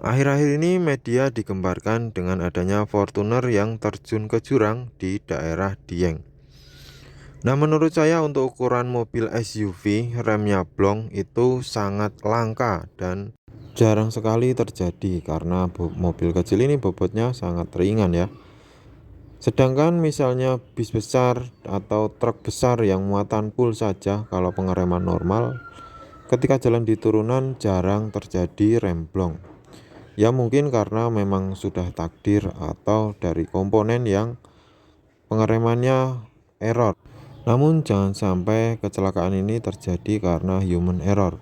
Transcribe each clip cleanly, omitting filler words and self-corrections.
Akhir-akhir ini media digembarkan dengan adanya Fortuner yang terjun ke jurang di daerah Dieng. Nah, menurut saya untuk ukuran mobil SUV remnya blong itu sangat langka dan jarang sekali terjadi karena mobil kecil ini bobotnya sangat ringan ya. Sedangkan misalnya bis besar atau truk besar yang muatan full saja, kalau pengereman normal, ketika jalan di turunan jarang terjadi rem blong. Ya mungkin karena memang sudah takdir atau dari komponen yang pengeremannya error. Namun jangan sampai kecelakaan ini terjadi karena human error,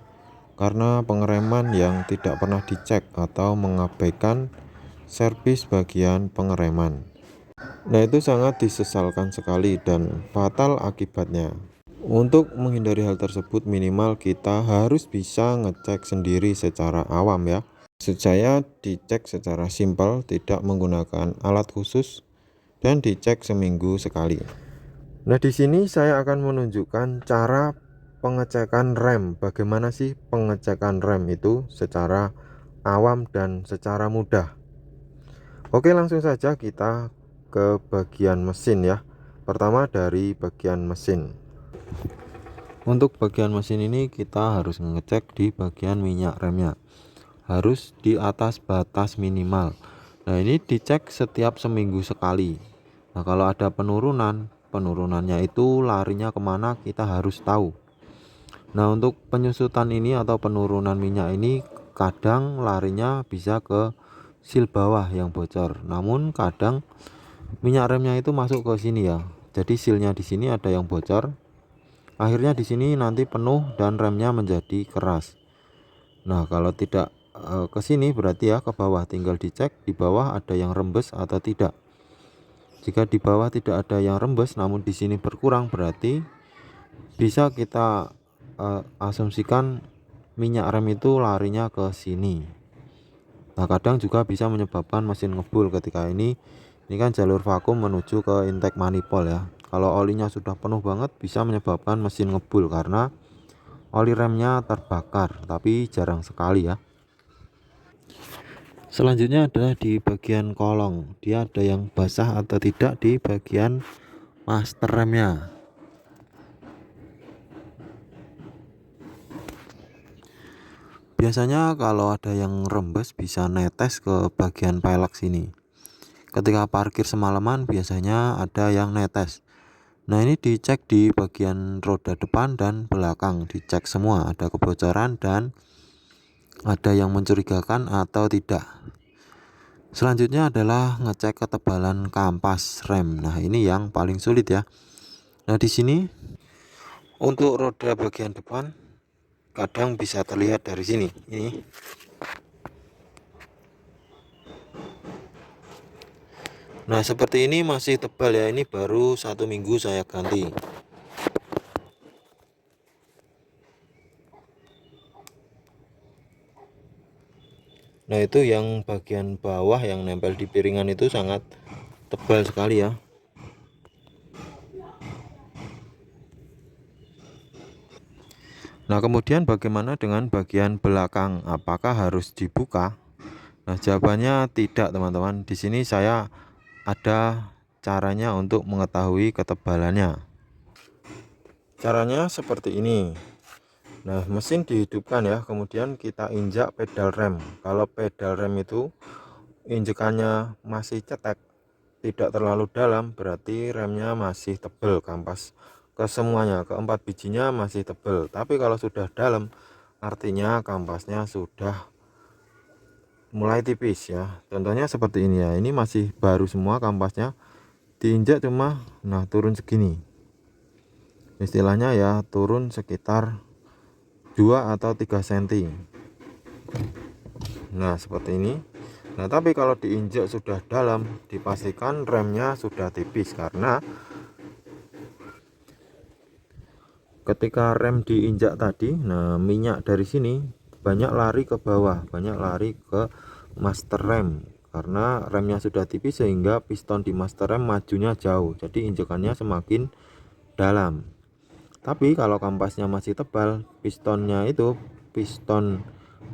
karena pengereman yang tidak pernah dicek atau mengabaikan servis bagian pengereman. Nah, itu sangat disesalkan sekali dan fatal akibatnya. Untuk menghindari hal tersebut, minimal kita harus bisa ngecek sendiri secara awam ya. Maksud saya dicek secara simpel, tidak menggunakan alat khusus, dan dicek seminggu sekali. Nah, di sini saya akan menunjukkan cara pengecekan rem. Bagaimana sih pengecekan rem itu secara awam dan secara mudah. Oke, langsung saja kita ke bagian mesin ya. Pertama dari bagian mesin. Untuk bagian mesin ini kita harus ngecek di bagian minyak remnya. Harus di atas batas minimal. Nah, ini dicek setiap seminggu sekali. Nah, kalau ada penurunannya itu larinya kemana kita harus tahu. Nah, untuk penyusutan ini atau penurunan minyak ini kadang larinya bisa ke sil bawah yang bocor. Namun kadang minyak remnya itu masuk ke sini ya. Jadi silnya di sini ada yang bocor. Akhirnya di sini nanti penuh dan remnya menjadi keras. Nah, kalau tidak ke sini berarti ya ke bawah, tinggal dicek di bawah ada yang rembes atau tidak. Jika di bawah tidak ada yang rembes namun di sini berkurang, berarti bisa kita asumsikan minyak rem itu larinya ke sini. Nah, kadang juga bisa menyebabkan mesin ngebul ketika ini kan jalur vakum menuju ke intake manifold ya. Kalau olinya sudah penuh banget bisa menyebabkan mesin ngebul karena oli remnya terbakar, tapi jarang sekali ya. Selanjutnya adalah di bagian kolong, dia ada yang basah atau tidak di bagian master remnya. Biasanya kalau ada yang rembes bisa netes ke bagian pelek sini. Ketika parkir semalaman biasanya ada yang netes. Nah, ini dicek di bagian roda depan dan belakang, dicek semua ada kebocoran dan ada yang mencurigakan atau tidak. Selanjutnya adalah ngecek ketebalan kampas rem. Nah, ini yang paling sulit ya. Nah, di sini untuk roda bagian depan kadang bisa terlihat dari sini. Ini. Nah, seperti ini masih tebal ya. Ini baru 1 minggu saya ganti. Nah, itu yang bagian bawah yang nempel di piringan itu sangat tebal sekali ya. Nah, kemudian bagaimana dengan bagian belakang? Apakah harus dibuka? Nah, jawabannya tidak, teman-teman. Di sini saya ada caranya untuk mengetahui ketebalannya. Caranya seperti ini. Nah, mesin dihidupkan ya, kemudian kita injak pedal rem. Kalau pedal rem itu injekannya masih cetek, tidak terlalu dalam, berarti remnya masih tebal, kampas kesemuanya, keempat bijinya masih tebal. Tapi kalau sudah dalam, artinya kampasnya sudah mulai tipis ya. Contohnya seperti ini ya, ini masih baru semua kampasnya, diinjak cuma turun segini. Istilahnya ya turun sekitar 2 atau 3 cm. Nah, seperti ini. Nah, tapi kalau diinjak sudah dalam, dipastikan remnya sudah tipis, karena ketika rem diinjak tadi, nah minyak dari sini banyak lari ke bawah, banyak lari ke master rem, karena remnya sudah tipis sehingga piston di master rem majunya jauh, jadi injekannya semakin dalam. Tapi kalau kampasnya masih tebal, piston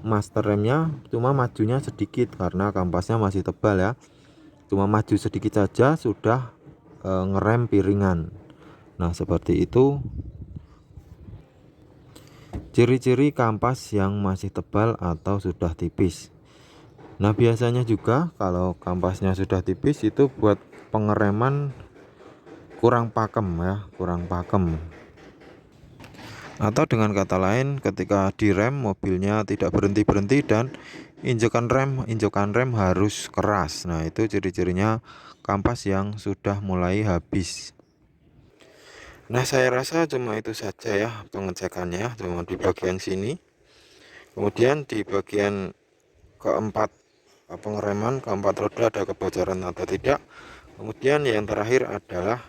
master remnya cuma majunya sedikit karena kampasnya masih tebal ya, cuma maju sedikit saja sudah ngerem piringan. Nah seperti itu ciri-ciri kampas yang masih tebal atau sudah tipis. Nah biasanya juga kalau kampasnya sudah tipis itu buat pengereman kurang pakem ya, kurang pakem. Atau dengan kata lain ketika direm mobilnya tidak berhenti-berhenti dan injekan rem harus keras. Nah itu ciri-cirinya kampas yang sudah mulai habis. Nah saya rasa cuma itu saja ya pengecekannya, cuma di bagian sini. Kemudian di bagian keempat pengereman keempat roda ada kebocoran atau tidak. Kemudian yang terakhir adalah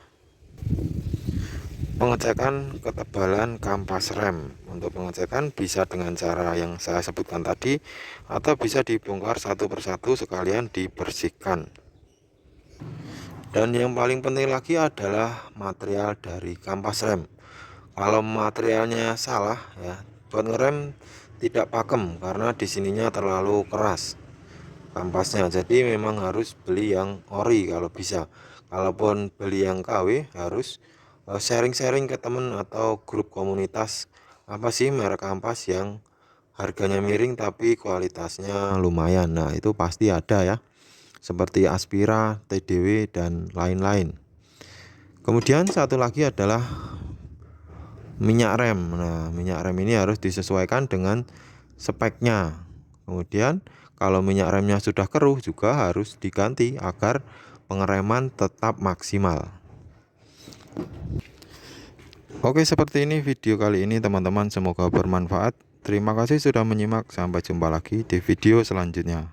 pengecekan ketebalan kampas rem. Untuk pengecekan bisa dengan cara yang saya sebutkan tadi atau bisa dibongkar satu persatu sekalian dibersihkan. Dan yang paling penting lagi adalah material dari kampas rem. Kalau materialnya salah ya, buat ngerem tidak pakem karena di sininya terlalu keras kampasnya, jadi memang harus beli yang ori kalau bisa. Kalaupun beli yang KW harus sharing-sharing ke temen atau grup komunitas apa sih merek kampas yang harganya miring tapi kualitasnya lumayan. Nah itu pasti ada ya, seperti Aspira, TDW dan lain-lain. Kemudian satu lagi adalah minyak rem. Nah minyak rem ini harus disesuaikan dengan speknya. Kemudian kalau minyak remnya sudah keruh juga harus diganti agar pengereman tetap maksimal. Oke, seperti ini video kali ini teman-teman, semoga bermanfaat. Terima kasih sudah menyimak, sampai jumpa lagi di video selanjutnya.